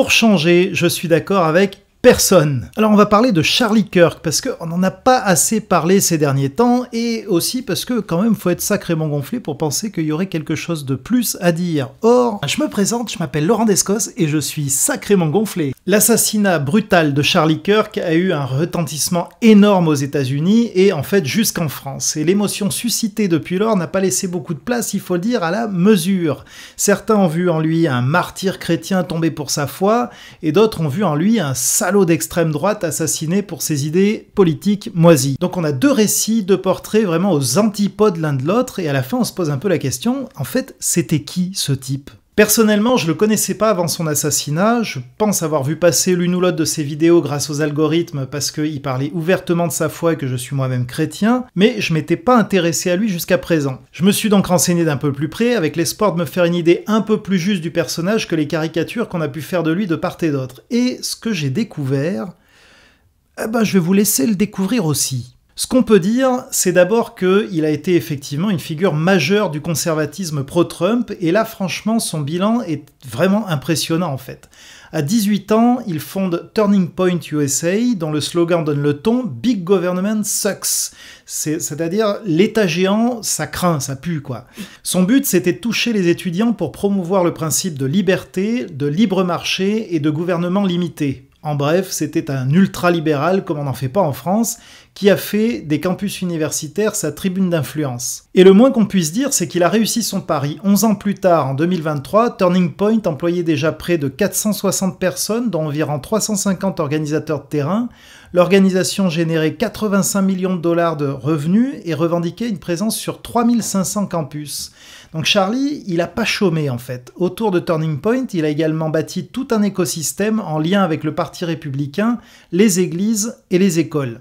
Pour changer, je suis d'accord avec personne. Alors on va parler de Charlie Kirk parce qu'on n'en a pas assez parlé ces derniers temps et aussi parce que quand même faut être sacrément gonflé pour penser qu'il y aurait quelque chose de plus à dire. Or, je me présente, je m'appelle Laurent Descos et je suis sacrément gonflé. L'assassinat brutal de Charlie Kirk a eu un retentissement énorme aux États-Unis et en fait jusqu'en France. Et l'émotion suscitée depuis lors n'a pas laissé beaucoup de place, il faut le dire, à la mesure. Certains ont vu en lui un martyr chrétien tombé pour sa foi et d'autres ont vu en lui un salaud d'extrême droite assassiné pour ses idées politiques moisies. Donc on a deux récits, deux portraits vraiment aux antipodes l'un de l'autre et à la fin on se pose un peu la question, en fait c'était qui ce type ? Personnellement, je le connaissais pas avant son assassinat, je pense avoir vu passer l'une ou l'autre de ses vidéos grâce aux algorithmes parce qu'il parlait ouvertement de sa foi et que je suis moi-même chrétien, mais je m'étais pas intéressé à lui jusqu'à présent. Je me suis donc renseigné d'un peu plus près avec l'espoir de me faire une idée un peu plus juste du personnage que les caricatures qu'on a pu faire de lui de part et d'autre. Et ce que j'ai découvert, je vais vous laisser le découvrir aussi. Ce qu'on peut dire, c'est d'abord qu'il a été effectivement une figure majeure du conservatisme pro-Trump, et là franchement son bilan est vraiment impressionnant en fait. À 18 ans, il fonde Turning Point USA, dont le slogan donne le ton « Big Government Sucks », c'est-à-dire « l'État géant, ça craint, ça pue quoi ». Son but, c'était de toucher les étudiants pour promouvoir le principe de liberté, de libre marché et de gouvernement limité. En bref, c'était un ultra-libéral, comme on n'en fait pas en France, qui a fait des campus universitaires sa tribune d'influence. Et le moins qu'on puisse dire, c'est qu'il a réussi son pari. 11 ans plus tard, en 2023, Turning Point employait déjà près de 460 personnes, dont environ 350 organisateurs de terrain. L'organisation générait 85 millions de dollars de revenus et revendiquait une présence sur 3500 campus. Donc Charlie, il a pas chômé en fait. Autour de Turning Point, il a également bâti tout un écosystème en lien avec le Parti républicain, les églises et les écoles.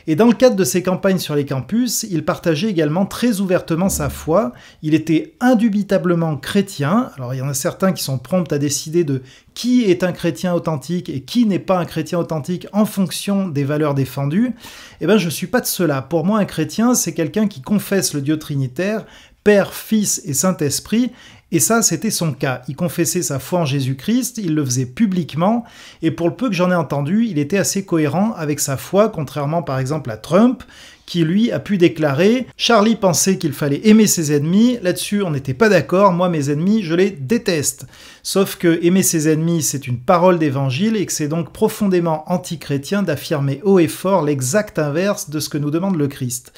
Et dans le cadre de ses campagnes sur les campus, il partageait également très ouvertement sa foi. Il était indubitablement chrétien. Alors il y en a certains qui sont prompts à décider de qui est un chrétien authentique et qui n'est pas un chrétien authentique en fonction des valeurs défendues. Je suis pas de ceux-là. Pour moi, un chrétien, c'est quelqu'un qui confesse le Dieu trinitaire, Père, Fils et Saint-Esprit, et ça, c'était son cas. Il confessait sa foi en Jésus-Christ, il le faisait publiquement, et pour le peu que j'en ai entendu, il était assez cohérent avec sa foi, contrairement par exemple à Trump, qui lui a pu déclarer « Charlie pensait qu'il fallait aimer ses ennemis, là-dessus on n'était pas d'accord, moi mes ennemis, je les déteste. » Sauf que aimer ses ennemis, c'est une parole d'évangile, et que c'est donc profondément anti-chrétien d'affirmer haut et fort l'exact inverse de ce que nous demande le Christ.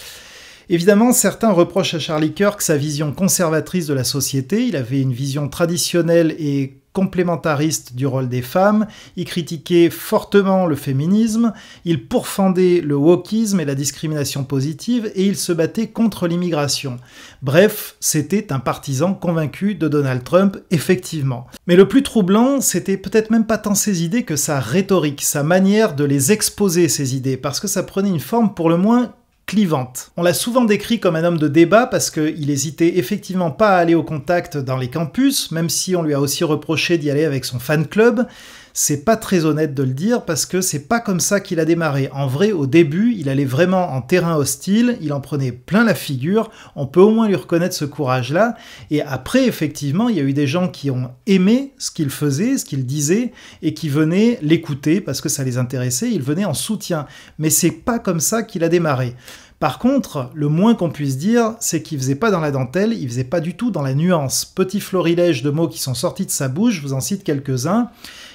Évidemment, certains reprochent à Charlie Kirk sa vision conservatrice de la société. Il avait une vision traditionnelle et complémentariste du rôle des femmes, il critiquait fortement le féminisme, il pourfendait le wokisme et la discrimination positive, et il se battait contre l'immigration. Bref, c'était un partisan convaincu de Donald Trump, effectivement. Mais le plus troublant, c'était peut-être même pas tant ses idées que sa rhétorique, sa manière de les exposer, ces idées, parce que ça prenait une forme pour le moins clivante. On l'a souvent décrit comme un homme de débat parce qu'il hésitait effectivement pas à aller au contact dans les campus, même si on lui a aussi reproché d'y aller avec son fan club. C'est pas très honnête de le dire parce que c'est pas comme ça qu'il a démarré. En vrai, au début, il allait vraiment en terrain hostile, il en prenait plein la figure, on peut au moins lui reconnaître ce courage-là, et après, effectivement, il y a eu des gens qui ont aimé ce qu'il faisait, ce qu'il disait, et qui venaient l'écouter parce que ça les intéressait, ils venaient en soutien. Mais c'est pas comme ça qu'il a démarré. Par contre, le moins qu'on puisse dire, c'est qu'il faisait pas dans la dentelle, il faisait pas du tout dans la nuance. Petit florilège de mots qui sont sortis de sa bouche, je vous en cite quelques-uns.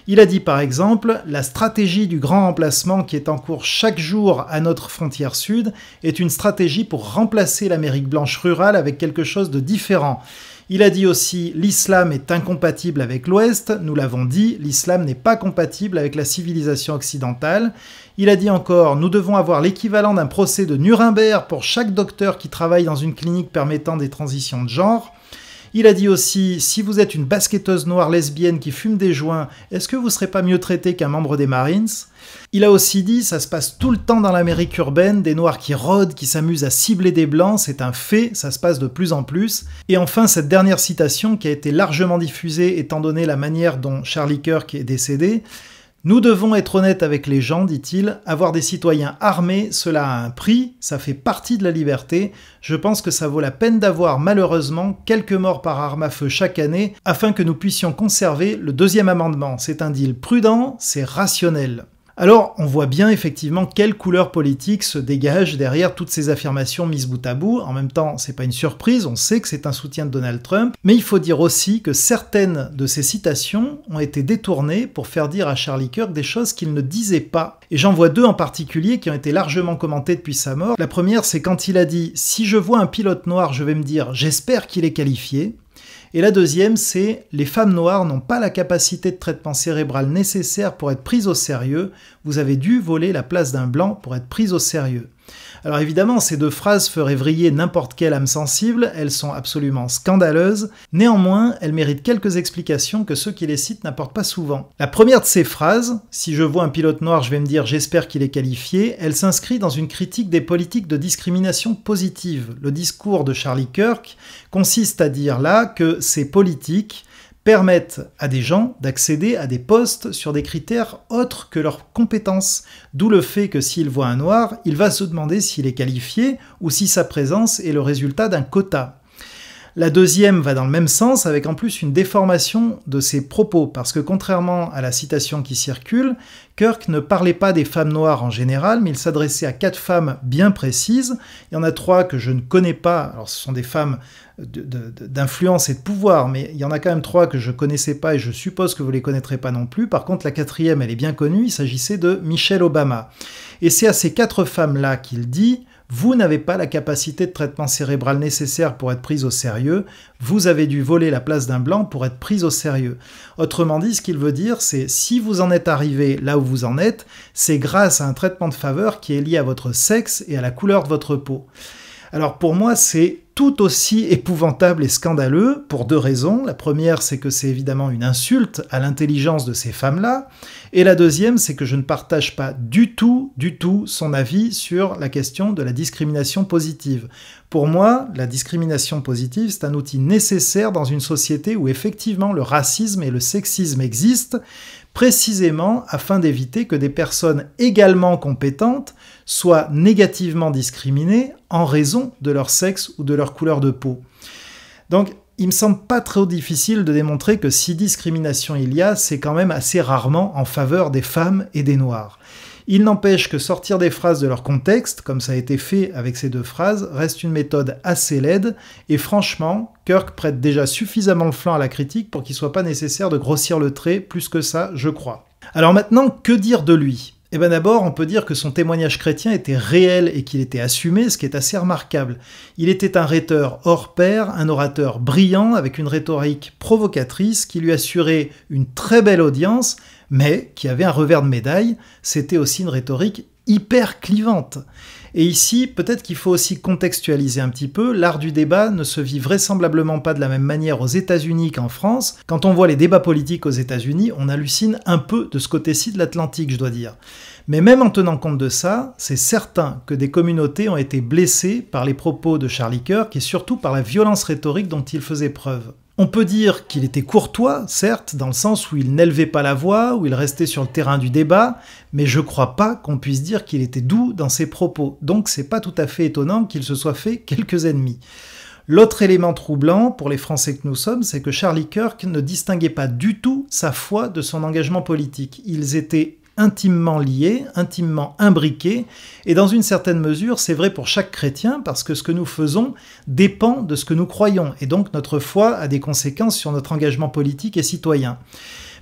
Il a dit par exemple « La stratégie du grand remplacement qui est en cours chaque jour à notre frontière sud est une stratégie pour remplacer l'Amérique blanche rurale avec quelque chose de différent. » Il a dit aussi « L'islam est incompatible avec l'Ouest », nous l'avons dit, l'islam n'est pas compatible avec la civilisation occidentale. Il a dit encore « Nous devons avoir l'équivalent d'un procès de Nuremberg pour chaque docteur qui travaille dans une clinique permettant des transitions de genre ». Il a dit aussi « Si vous êtes une basketteuse noire lesbienne qui fume des joints, est-ce que vous ne serez pas mieux traité qu'un membre des Marines ?» Il a aussi dit « Ça se passe tout le temps dans l'Amérique urbaine, des noirs qui rôdent, qui s'amusent à cibler des blancs, c'est un fait, ça se passe de plus en plus. » Et enfin, cette dernière citation qui a été largement diffusée étant donné la manière dont Charlie Kirk est décédé, « Nous devons être honnêtes avec les gens, dit-il, avoir des citoyens armés, cela a un prix, ça fait partie de la liberté, je pense que ça vaut la peine d'avoir malheureusement quelques morts par arme à feu chaque année afin que nous puissions conserver le deuxième amendement. C'est un deal prudent, c'est rationnel. Alors, on voit bien effectivement quelle couleur politique se dégage derrière toutes ces affirmations mises bout à bout. En même temps, c'est pas une surprise, on sait que c'est un soutien de Donald Trump, mais il faut dire aussi que certaines de ces citations ont été détournées pour faire dire à Charlie Kirk des choses qu'il ne disait pas. Et j'en vois deux en particulier qui ont été largement commentées depuis sa mort. La première, c'est quand il a dit « Si je vois un pilote noir, je vais me dire « J'espère qu'il est qualifié ». Et la deuxième, c'est « Les femmes noires n'ont pas la capacité de traitement cérébral nécessaire pour être prises au sérieux. Vous avez dû voler la place d'un blanc pour être prise au sérieux. » Alors évidemment, ces deux phrases feraient vriller n'importe quelle âme sensible, elles sont absolument scandaleuses, néanmoins, elles méritent quelques explications que ceux qui les citent n'apportent pas souvent. La première de ces phrases, « Si je vois un pilote noir, je vais me dire « J'espère qu'il est qualifié », elle s'inscrit dans une critique des politiques de discrimination positive. Le discours de Charlie Kirk consiste à dire là que ces politiques permettent à des gens d'accéder à des postes sur des critères autres que leurs compétences. D'où le fait que s'il voit un noir, il va se demander s'il est qualifié ou si sa présence est le résultat d'un quota. La deuxième va dans le même sens, avec en plus une déformation de ses propos, parce que contrairement à la citation qui circule, Kirk ne parlait pas des femmes noires en général, mais il s'adressait à 4 femmes bien précises. Il y en a 3 que je ne connais pas, alors ce sont des femmes d'influence et de pouvoir, mais il y en a quand même 3 que je connaissais pas et je suppose que vous les connaîtrez pas non plus. Par contre, la 4e, elle est bien connue, il s'agissait de Michelle Obama. Et c'est à ces 4 femmes-là qu'il dit « Vous n'avez pas la capacité de traitement cérébral nécessaire pour être prise au sérieux, vous avez dû voler la place d'un blanc pour être prise au sérieux. » Autrement dit, ce qu'il veut dire, c'est si vous en êtes arrivé là où vous en êtes, c'est grâce à un traitement de faveur qui est lié à votre sexe et à la couleur de votre peau. Alors pour moi, c'est tout aussi épouvantable et scandaleux pour 2 raisons. La première, c'est que c'est évidemment une insulte à l'intelligence de ces femmes-là. Et la deuxième, c'est que je ne partage pas du tout son avis sur la question de la discrimination positive. Pour moi, la discrimination positive, c'est un outil nécessaire dans une société où effectivement le racisme et le sexisme existent, précisément afin d'éviter que des personnes également compétentes soient négativement discriminées en raison de leur sexe ou de leur couleur de peau. Donc, il me semble pas trop difficile de démontrer que si discrimination il y a, c'est quand même assez rarement en faveur des femmes et des noirs. Il n'empêche que sortir des phrases de leur contexte, comme ça a été fait avec ces 2 phrases, reste une méthode assez laide, et franchement, Kirk prête déjà suffisamment le flanc à la critique pour qu'il soit pas nécessaire de grossir le trait plus que ça, je crois. Alors maintenant, que dire de lui ? Eh bien d'abord, on peut dire que son témoignage chrétien était réel et qu'il était assumé, ce qui est assez remarquable. Il était un rhéteur hors pair, un orateur brillant, avec une rhétorique provocatrice qui lui assurait une très belle audience, mais qui avait un revers de médaille, c'était aussi une rhétorique hyper clivante. Et ici, peut-être qu'il faut aussi contextualiser un petit peu, l'art du débat ne se vit vraisemblablement pas de la même manière aux États-Unis qu'en France. Quand on voit les débats politiques aux États-Unis, on hallucine un peu de ce côté-ci de l'Atlantique, je dois dire. Mais même en tenant compte de ça, c'est certain que des communautés ont été blessées par les propos de Charlie Kirk et surtout par la violence rhétorique dont il faisait preuve. On peut dire qu'il était courtois, certes, dans le sens où il n'élevait pas la voix, où il restait sur le terrain du débat, mais je crois pas qu'on puisse dire qu'il était doux dans ses propos, donc c'est pas tout à fait étonnant qu'il se soit fait quelques ennemis. L'autre élément troublant, pour les Français que nous sommes, c'est que Charlie Kirk ne distinguait pas du tout sa foi de son engagement politique. Ils étaient intimement liés, intimement imbriqués, et dans une certaine mesure, c'est vrai pour chaque chrétien, parce que ce que nous faisons dépend de ce que nous croyons, et donc notre foi a des conséquences sur notre engagement politique et citoyen.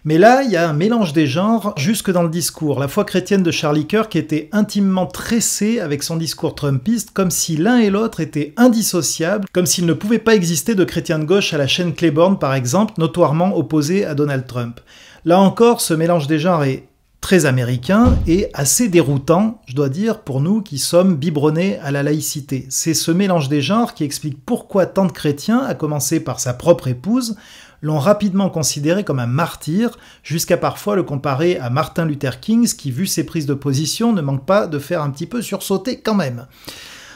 Mais là, il y a un mélange des genres jusque dans le discours. La foi chrétienne de Charlie Kirk était intimement tressée avec son discours trumpiste, comme si l'un et l'autre étaient indissociables, comme s'il ne pouvait pas exister de chrétiens de gauche à la chaîne Claiborne, par exemple, notoirement opposé à Donald Trump. Là encore, ce mélange des genres est très américain et assez déroutant, je dois dire, pour nous qui sommes biberonnés à la laïcité. C'est ce mélange des genres qui explique pourquoi tant de chrétiens, à commencer par sa propre épouse, l'ont rapidement considéré comme un martyr, jusqu'à parfois le comparer à Martin Luther King, qui, vu ses prises de position, ne manque pas de faire un petit peu sursauter quand même.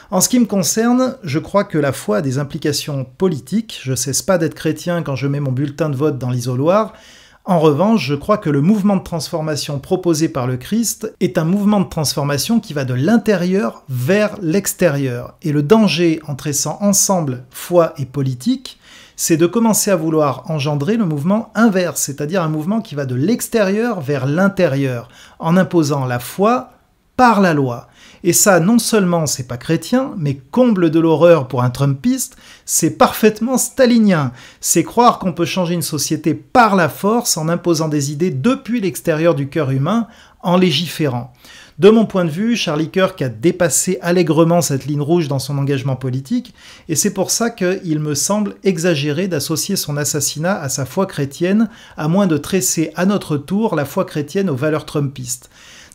En ce qui me concerne, je crois que la foi a des implications politiques. Je cesse pas d'être chrétien quand je mets mon bulletin de vote dans l'isoloir. En revanche, je crois que le mouvement de transformation proposé par le Christ est un mouvement de transformation qui va de l'intérieur vers l'extérieur. Et le danger en tressant ensemble foi et politique, c'est de commencer à vouloir engendrer le mouvement inverse, c'est-à-dire un mouvement qui va de l'extérieur vers l'intérieur, en imposant la foi par la loi. Et ça, non seulement c'est pas chrétien, mais comble de l'horreur pour un trumpiste, c'est parfaitement stalinien. C'est croire qu'on peut changer une société par la force en imposant des idées depuis l'extérieur du cœur humain, en légiférant. De mon point de vue, Charlie Kirk a dépassé allègrement cette ligne rouge dans son engagement politique, et c'est pour ça qu'il me semble exagéré d'associer son assassinat à sa foi chrétienne, à moins de tresser à notre tour la foi chrétienne aux valeurs trumpistes.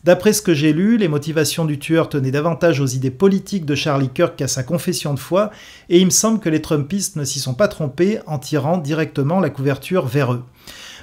D'après ce que j'ai lu, les motivations du tueur tenaient davantage aux idées politiques de Charlie Kirk qu'à sa confession de foi, et il me semble que les trumpistes ne s'y sont pas trompés en tirant directement la couverture vers eux.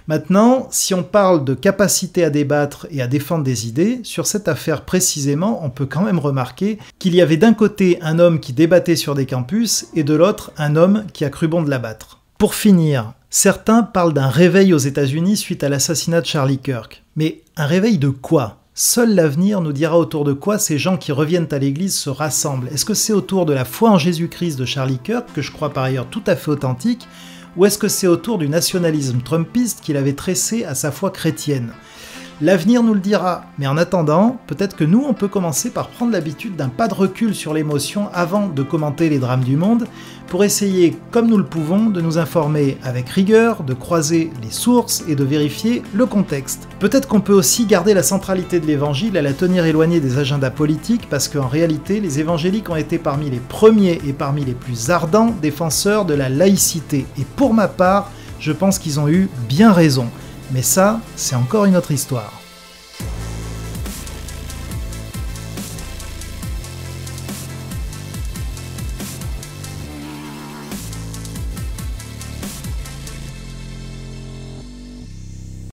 Maintenant, si on parle de capacité à débattre et à défendre des idées, sur cette affaire précisément, on peut quand même remarquer qu'il y avait d'un côté un homme qui débattait sur des campus et de l'autre un homme qui a cru bon de l'abattre. Pour finir, certains parlent d'un réveil aux États-Unis suite à l'assassinat de Charlie Kirk. Mais un réveil de quoi ? Seul l'avenir nous dira autour de quoi ces gens qui reviennent à l'église se rassemblent. Est-ce que c'est autour de la foi en Jésus-Christ de Charlie Kirk, que je crois par ailleurs tout à fait authentique, ou est-ce que c'est autour du nationalisme trumpiste qu'il avait tressé à sa foi chrétienne ? L'avenir nous le dira, mais en attendant, peut-être que nous on peut commencer par prendre l'habitude d'un pas de recul sur l'émotion avant de commenter les drames du monde, pour essayer, comme nous le pouvons, de nous informer avec rigueur, de croiser les sources et de vérifier le contexte. Peut-être qu'on peut aussi garder la centralité de l'évangile à la tenir éloignée des agendas politiques, parce qu'en réalité, les évangéliques ont été parmi les premiers et parmi les plus ardents défenseurs de la laïcité. Et pour ma part, je pense qu'ils ont eu bien raison. Mais ça, c'est encore une autre histoire.